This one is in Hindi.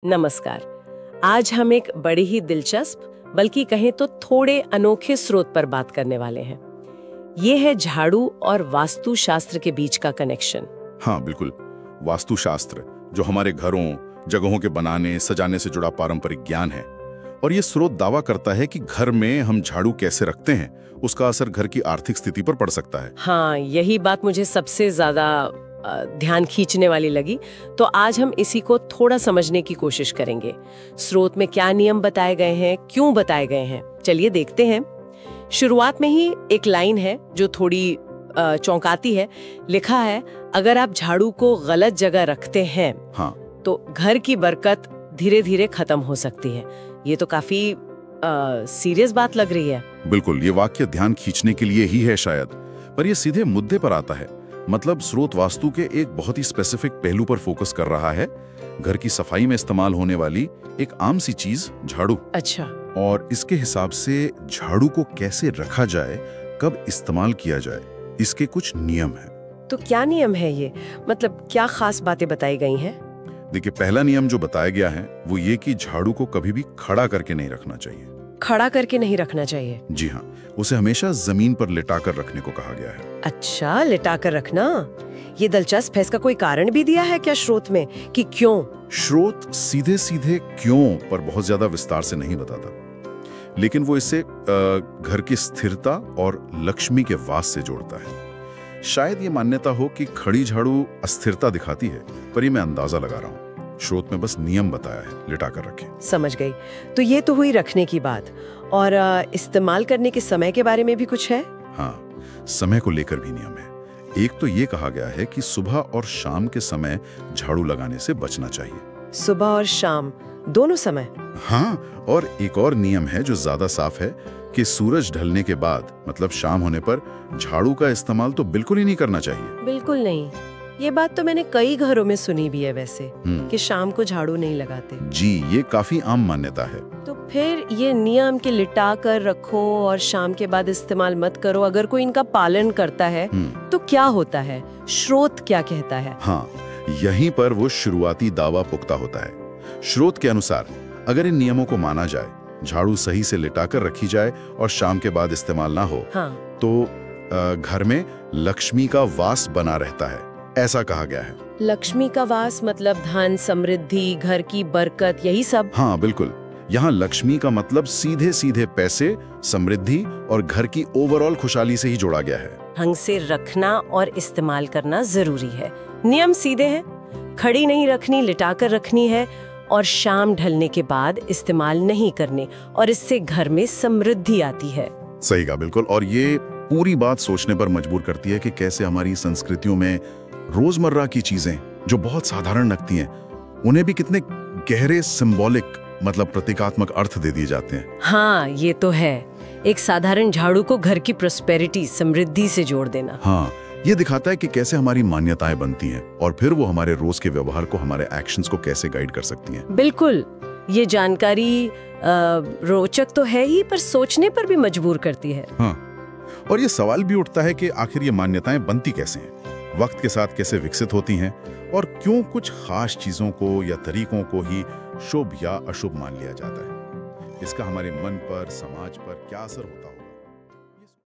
नमस्कार। आज हम एक बड़ी ही दिलचस्प बल्कि कहें तो थोड़े अनोखे स्रोत पर बात करने वाले हैं। ये है झाड़ू और वास्तुशास्त्र के बीच का कनेक्शन। हाँ बिल्कुल, वास्तुशास्त्र जो हमारे घरों, जगहों के बनाने सजाने से जुड़ा पारंपरिक ज्ञान है। और ये स्रोत दावा करता है कि घर में हम झाड़ू कैसे रखते हैं उसका असर घर की आर्थिक स्थिति पर पड़ सकता है। हाँ, यही बात मुझे सबसे ज्यादा ध्यान खींचने वाली लगी। तो आज हम इसी को थोड़ा समझने की कोशिश करेंगे। स्रोत में क्या नियम बताए गए हैं, क्यों बताए गए हैं, चलिए देखते हैं। शुरुआत में ही एक लाइन है जो थोड़ी चौंकाती है। लिखा है, अगर आप झाड़ू को गलत जगह रखते हैं हाँ, तो घर की बरकत धीरे धीरे खत्म हो सकती है। ये तो काफी सीरियस बात लग रही है। बिल्कुल, ये वाक्य ध्यान खींचने के लिए ही है शायद, पर ये सीधे मुद्दे पर आता है। मतलब स्रोत वास्तु के एक बहुत ही स्पेसिफिक पहलू पर फोकस कर रहा है। घर की सफाई में इस्तेमाल होने वाली एक आम सी चीज झाड़ू। अच्छा। और इसके हिसाब से झाड़ू को कैसे रखा जाए, कब इस्तेमाल किया जाए, इसके कुछ नियम हैं। तो क्या नियम है ये? मतलब क्या खास बातें बताई गई हैं? देखिए, पहला नियम जो बताया गया है वो ये कि झाड़ू को कभी भी खड़ा करके नहीं रखना चाहिए। खड़ा करके नहीं रखना चाहिए? जी हाँ, उसे हमेशा जमीन पर लिटाकर रखने को कहा गया है। अच्छा, लिटाकर रखना। ये दिलचस्प है। इसका कोई कारण भी दिया है क्या स्रोत में कि क्यों? स्रोत सीधे सीधे क्यों पर बहुत ज्यादा विस्तार से नहीं बताता, लेकिन वो इसे घर की स्थिरता और लक्ष्मी के वास से जोड़ता है। शायद ये मान्यता हो कि खड़ी झाड़ू अस्थिरता दिखाती है, पर ये मैं अंदाजा लगा रहा हूँ। स्रोत में बस नियम बताया है, लिटाकर रखें। समझ गई। तो ये तो हुई रखने की बात। और इस्तेमाल करने के समय के बारे में भी कुछ है? हाँ, समय को लेकर भी नियम है। एक तो ये कहा गया है कि सुबह और शाम के समय झाड़ू लगाने से बचना चाहिए। सुबह और शाम दोनों समय? हाँ, और एक और नियम है जो ज्यादा साफ है कि सूरज ढलने के बाद मतलब शाम होने पर झाड़ू का इस्तेमाल तो बिल्कुल ही नहीं करना चाहिए। बिल्कुल नहीं। ये बात तो मैंने कई घरों में सुनी भी है वैसे, कि शाम को झाड़ू नहीं लगाते। जी, ये काफी आम मान्यता है। तो फिर ये नियम के लिटा कर रखो और शाम के बाद इस्तेमाल मत करो, अगर कोई इनका पालन करता है तो क्या होता है? स्रोत क्या कहता है? हाँ, यहीं पर वो शुरुआती दावा पुख्ता होता है। स्रोत के अनुसार अगर इन नियमों को माना जाए, झाड़ू सही से लिटाकर रखी जाए और शाम के बाद इस्तेमाल ना हो, हाँ, तो घर में लक्ष्मी का वास बना रहता है, ऐसा कहा गया है। लक्ष्मी का वास मतलब धन, समृद्धि, घर की बरकत, यही सब? हाँ बिल्कुल, यहाँ लक्ष्मी का मतलब सीधे सीधे पैसे, समृद्धि और घर की ओवरऑल खुशहाली से ही जोड़ा गया है। ढंग से रखना और इस्तेमाल करना जरूरी है। नियम सीधे हैं, खड़ी नहीं रखनी, लिटाकर रखनी है और शाम ढलने के बाद इस्तेमाल नहीं करने, और इससे घर में समृद्धि आती है। सही कहा, बिल्कुल। और ये पूरी बात सोचने पर मजबूर करती है कि कैसे हमारी संस्कृतियों में रोजमर्रा की चीजें जो बहुत साधारण लगती हैं, उन्हें भी कितने गहरे सिंबॉलिक मतलब प्रतीकात्मक अर्थ दे दिए जाते हैं। हाँ, ये तो है। एक साधारण झाड़ू को घर की प्रॉस्पेरिटी, समृद्धि से जोड़ देना। हाँ, ये दिखाता है कि कैसे हमारी मान्यताएं बनती हैं और फिर वो हमारे रोज के व्यवहार को, हमारे एक्शंस को कैसे गाइड कर सकती हैं। बिल्कुल, ये जानकारी रोचक तो है ही, पर सोचने पर भी मजबूर करती है। हाँ, और ये सवाल भी उठता है कि आखिर ये मान्यताएं बनती कैसे हैं, वक्त के साथ कैसे विकसित होती हैं, और क्यों कुछ खास चीजों को या तरीकों को ही शुभ या अशुभ मान लिया जाता है। इसका हमारे मन पर, समाज पर क्या असर होता है?